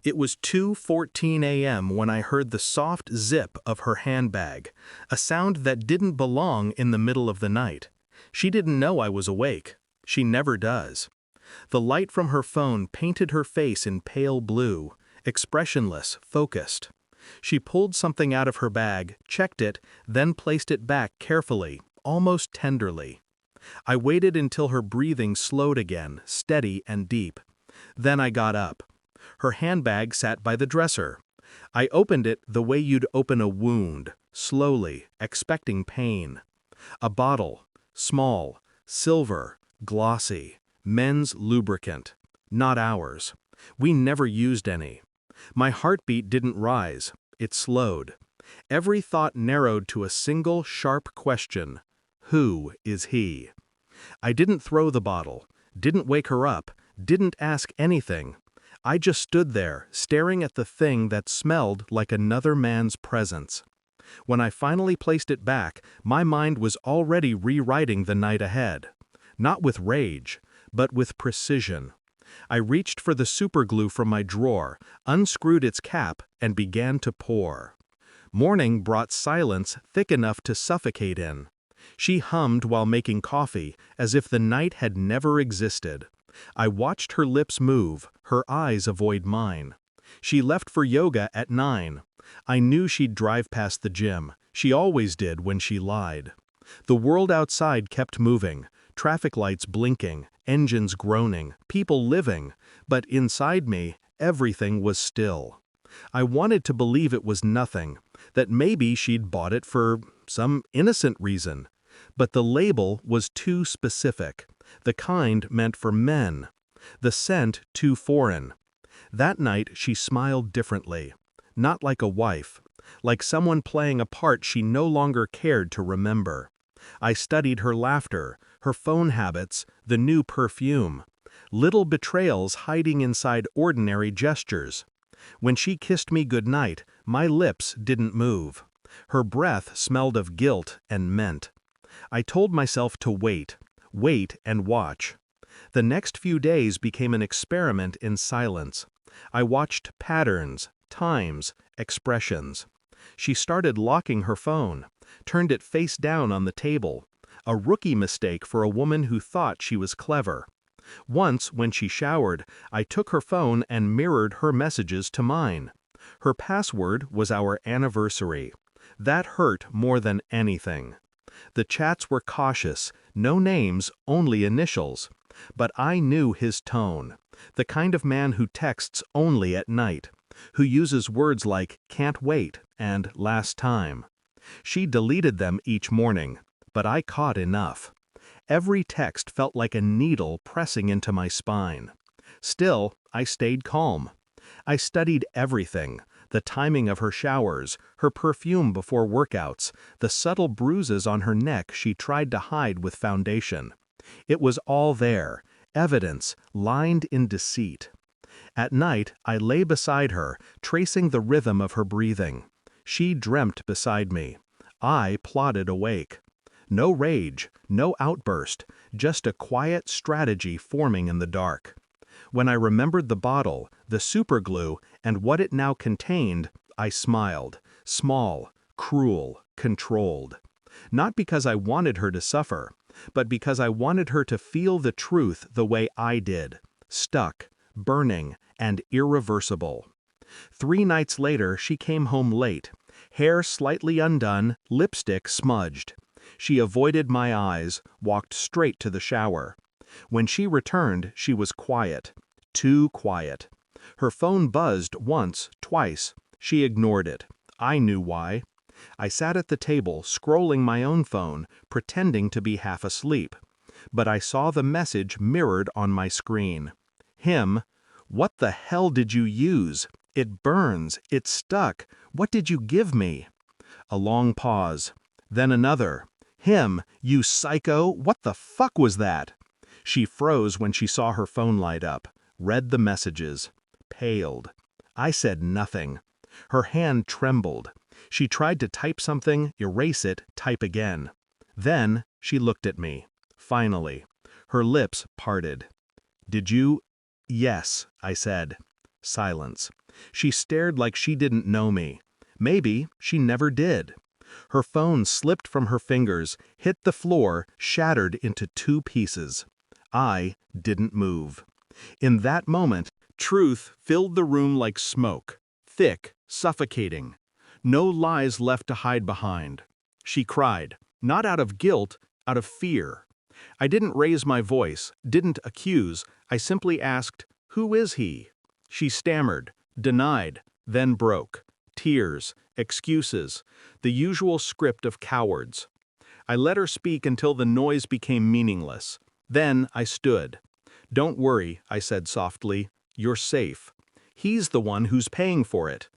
It was 2:14 a.m. when I heard the soft zip of her handbag, a sound that didn't belong in the middle of the night. She didn't know I was awake. She never does. The light from her phone painted her face in pale blue, expressionless, focused. She pulled something out of her bag, checked it, then placed it back carefully, almost tenderly. I waited until her breathing slowed again, steady and deep. Then I got up. Her handbag sat by the dresser. I opened it the way you'd open a wound, slowly, expecting pain. A bottle, small, silver, glossy, men's lubricant. Not ours. We never used any. My heartbeat didn't rise, it slowed. Every thought narrowed to a single sharp question. Who is he? I didn't throw the bottle, didn't wake her up, didn't ask anything. I just stood there, staring at the thing that smelled like another man's presence. When I finally placed it back, my mind was already rewriting the night ahead. Not with rage, but with precision. I reached for the superglue from my drawer, unscrewed its cap, and began to pour. Morning brought silence thick enough to suffocate in. She hummed while making coffee, as if the night had never existed. I watched her lips move, her eyes avoid mine. She left for yoga at 9. I knew she'd drive past the gym. She always did when she lied. The world outside kept moving, traffic lights blinking, engines groaning, people living, but inside me, everything was still. I wanted to believe it was nothing, that maybe she'd bought it for some innocent reason. But the label was too specific, the kind meant for men. The scent too foreign. That night she smiled differently, not like a wife, like someone playing a part she no longer cared to remember. I studied her laughter, her phone habits, the new perfume. Little betrayals hiding inside ordinary gestures. When she kissed me goodnight, my lips didn't move. Her breath smelled of guilt and meant. I told myself to wait and watch. The next few days became an experiment in silence. I watched patterns, times, expressions. She started locking her phone, turned it face down on the table, a rookie mistake for a woman who thought she was clever. Once, when she showered, I took her phone and mirrored her messages to mine. Her password was our anniversary. That hurt more than anything. The chats were cautious, no names, only initials. But I knew his tone, the kind of man who texts only at night, who uses words like "can't wait" and "last time." She deleted them each morning, but I caught enough. Every text felt like a needle pressing into my spine. Still, I stayed calm. I studied everything. The timing of her showers, her perfume before workouts, the subtle bruises on her neck she tried to hide with foundation. It was all there, evidence, lined in deceit. At night, I lay beside her, tracing the rhythm of her breathing. She dreamt beside me. I plodded awake. No rage, no outburst, just a quiet strategy forming in the dark. When I remembered the bottle, the superglue, and what it now contained, I smiled, small, cruel, controlled. Not because I wanted her to suffer, but because I wanted her to feel the truth the way I did, stuck, burning, and irreversible. 3 nights later, she came home late, hair slightly undone, lipstick smudged. She avoided my eyes, walked straight to the shower. When she returned, she was quiet. Too quiet. Her phone buzzed once, twice. She ignored it. I knew why. I sat at the table, scrolling my own phone, pretending to be half asleep. But I saw the message mirrored on my screen. Him. What the hell did you use? It burns. It's stuck. What did you give me? A long pause. Then another. Him. You psycho. What the fuck was that? She froze when she saw her phone light up, read the messages, paled. I said nothing. Her hand trembled. She tried to type something, erase it, type again. Then she looked at me. Finally. Her lips parted. Did you? Yes, I said. Silence. She stared like she didn't know me. Maybe she never did. Her phone slipped from her fingers, hit the floor, shattered into 2 pieces. I didn't move. In that moment, truth filled the room like smoke, thick, suffocating. No lies left to hide behind. She cried, not out of guilt, out of fear. I didn't raise my voice, didn't accuse, I simply asked, "Who is he?" She stammered, denied, then broke. Tears, excuses, the usual script of cowards. I let her speak until the noise became meaningless. Then I stood. "Don't worry," I said softly. "You're safe. He's the one who's paying for it."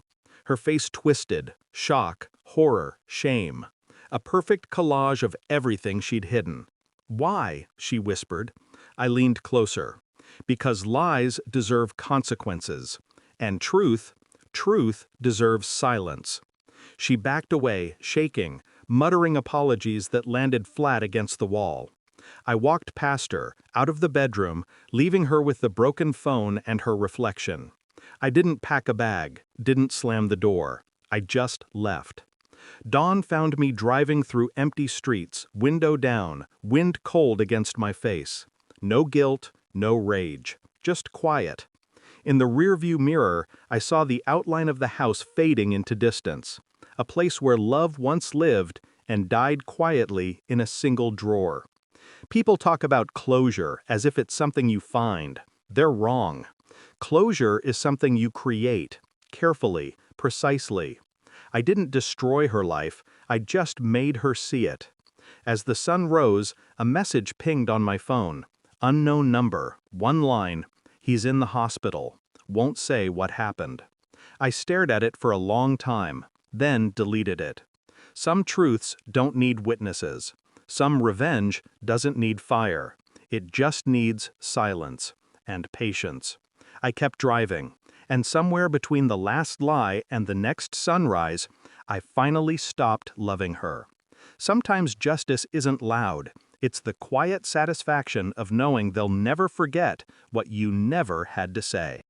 Her face twisted, shock, horror, shame. A perfect collage of everything she'd hidden. "Why?" she whispered. I leaned closer. "Because lies deserve consequences. And truth deserves silence." She backed away, shaking, muttering apologies that landed flat against the wall. I walked past her, out of the bedroom, leaving her with the broken phone and her reflection. I didn't pack a bag, didn't slam the door. I just left. Dawn found me driving through empty streets, window down, wind cold against my face. No guilt, no rage, just quiet. In the rearview mirror, I saw the outline of the house fading into distance, a place where love once lived and died quietly in a single drawer. People talk about closure as if it's something you find. They're wrong. Closure is something you create, carefully, precisely. I didn't destroy her life, I just made her see it. As the sun rose, a message pinged on my phone. Unknown number, 1 line. "He's in the hospital. Won't say what happened." I stared at it for a long time, then deleted it. Some truths don't need witnesses. Some revenge doesn't need fire. It just needs silence and patience. I kept driving, and somewhere between the last lie and the next sunrise, I finally stopped loving her. Sometimes justice isn't loud. It's the quiet satisfaction of knowing they'll never forget what you never had to say.